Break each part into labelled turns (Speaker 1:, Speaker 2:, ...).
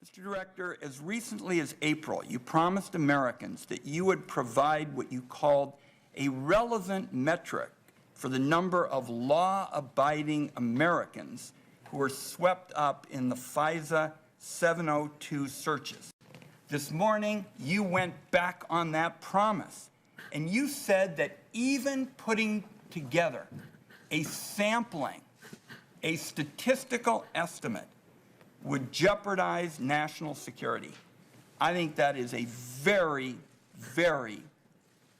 Speaker 1: Mr. Director, as recently as April, you promised Americans that you would provide what you called a relevant metric for the number of law-abiding Americans who were swept up in the Fisa 702 searches. This morning, you went back on that promise, and you said that even putting together a sampling, a statistical estimate, would jeopardize national security. I think that is a very, very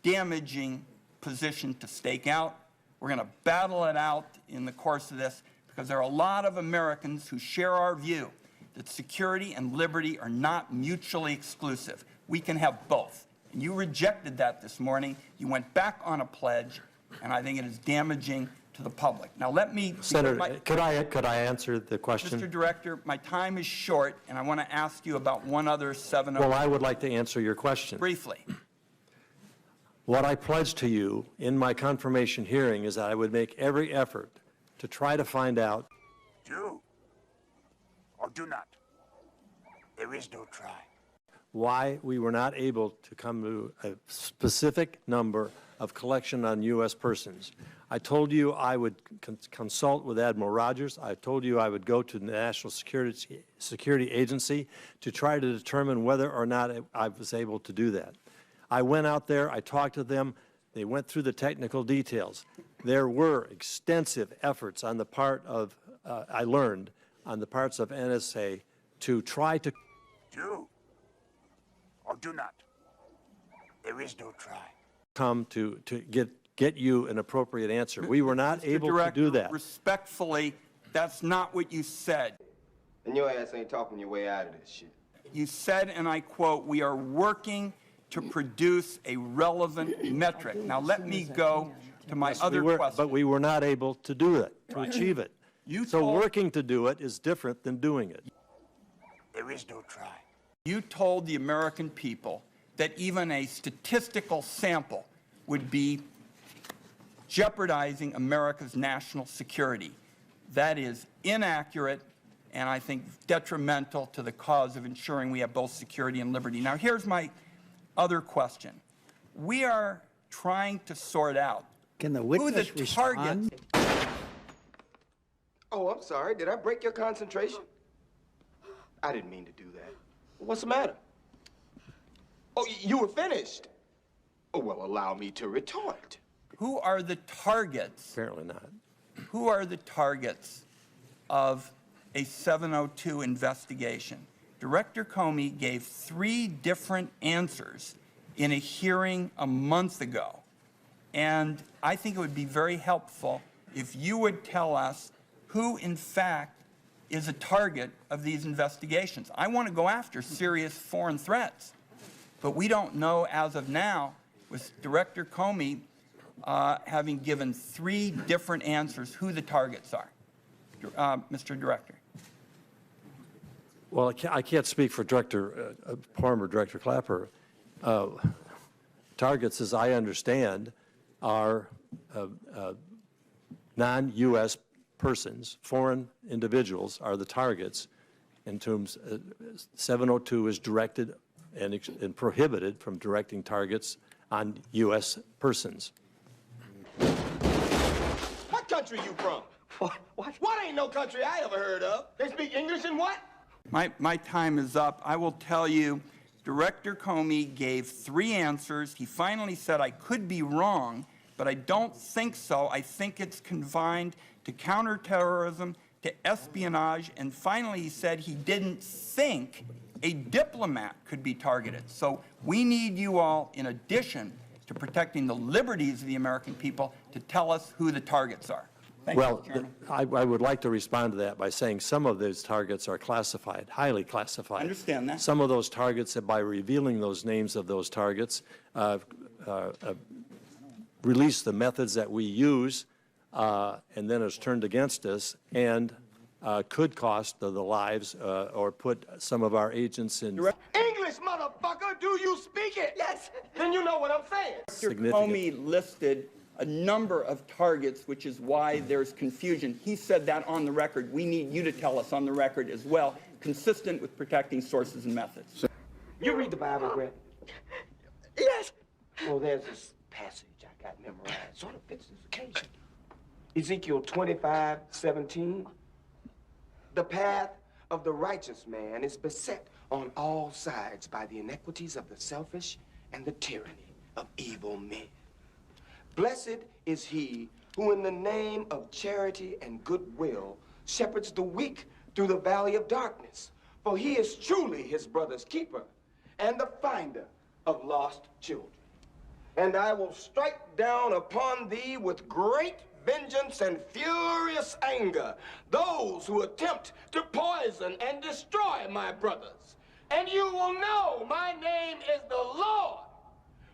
Speaker 1: damaging position to stake out. We're going to battle it out in the course of this because there are a lot of Americans who share our view that security and liberty are not mutually exclusive. We can have both. And you rejected that this morning. You went back on a pledge, and I think it is damaging to the public. Now let me...
Speaker 2: Senator, could I answer the question?
Speaker 1: Mr. Director, my time is short, and I want to ask you about one other 702.
Speaker 2: Well, I would like to answer your question.
Speaker 1: Briefly.
Speaker 2: What I pledged to you in my confirmation hearing is that I would make every effort to try to find out.
Speaker 3: Do or do not. There is no try.
Speaker 2: Why we were not able to come to a specific number of collection on U.S. persons. I told you I would consult with Admiral Rogers. I told you I would go to the National Security Agency to try to determine whether or not I was able to do that. I went out there, I talked to them, they went through the technical details. There were extensive efforts on the part of, I learned, on the parts of NSA to try to...
Speaker 3: Do or do not. There is no try.
Speaker 2: Come to get you an appropriate answer. We were not able to do that.
Speaker 1: Respectfully, that's not what you said.
Speaker 4: And your ass ain't talking your way out of this shit.
Speaker 1: You said, and I quote, "We are working to produce a relevant metric." Now let me go to my other question.
Speaker 2: But we were not able to do it, to achieve it. So working to do it is different than doing it.
Speaker 3: There is no try.
Speaker 1: You told the American people that even a statistical sample would be jeopardizing America's national security. That is inaccurate and I think detrimental to the cause of ensuring we have both security and liberty. Now here's my other question. We are trying to sort out
Speaker 5: who the
Speaker 1: target.
Speaker 4: Oh, I'm sorry. Did I break your concentration? I didn't mean to do that. What's the matter? Oh, you were finished. Oh, well, allow me to retort.
Speaker 1: Who are the targets?
Speaker 2: Apparently not.
Speaker 1: Who are the targets of a 702 investigation? Director Comey gave 3 different answers in a hearing a month ago. And I think it would be very helpful if you would tell us who, in fact, is a target of these investigations. I want to go after serious foreign threats, but we don't know as of now, with Director Comey having given 3 different answers, who the targets are. Mr. Director.
Speaker 2: Well, I can't speak for former Director Clapper. Targets, as I understand, are non-U.S. persons, foreign individuals are the targets in terms 702 is directed and prohibited from directing targets on U.S. persons.
Speaker 4: What country you from? What ain't no country I ever heard of? They speak English and what?
Speaker 1: My time is up. I will tell you, Director Comey gave 3 answers. He finally said, I could be wrong, but I don't think so. I think it's confined to counterterrorism, to espionage, and finally he said he didn't think a diplomat could be targeted. So we need you all, in addition to protecting the liberties of the American people, to tell us who the targets are. Thank
Speaker 2: Well,
Speaker 1: you, Chairman.
Speaker 2: I would like to respond to that by saying some of those targets are classified, highly classified.
Speaker 1: I understand that.
Speaker 2: Some of those targets, by revealing those names of those targets, release the methods that we use, and then it's turned against us, and could cost the lives or put some of our agents in.
Speaker 4: English, motherfucker! Do you speak it? Yes. Then you know what I'm saying.
Speaker 1: Mr. Comey listed a number of targets, which is why there's confusion. He said that on the record. We need you to tell us on the record as well, consistent with protecting sources and methods.
Speaker 4: You read the Bible, Brett?
Speaker 5: Yes.
Speaker 4: Well, there's this passage I got memorized. Sort of fits this occasion. Ezekiel 25:17. The path of the righteous man is beset on all sides by the iniquities of the selfish and the tyranny of evil men. Blessed is he who in the name of charity and goodwill shepherds the weak through the valley of darkness, for he is truly his brother's keeper and the finder of lost children. And I will strike down upon thee with great vengeance and furious anger those who attempt to poison and destroy my brothers. And you will know my name is the Lord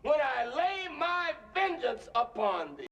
Speaker 4: when I lay my vengeance upon thee.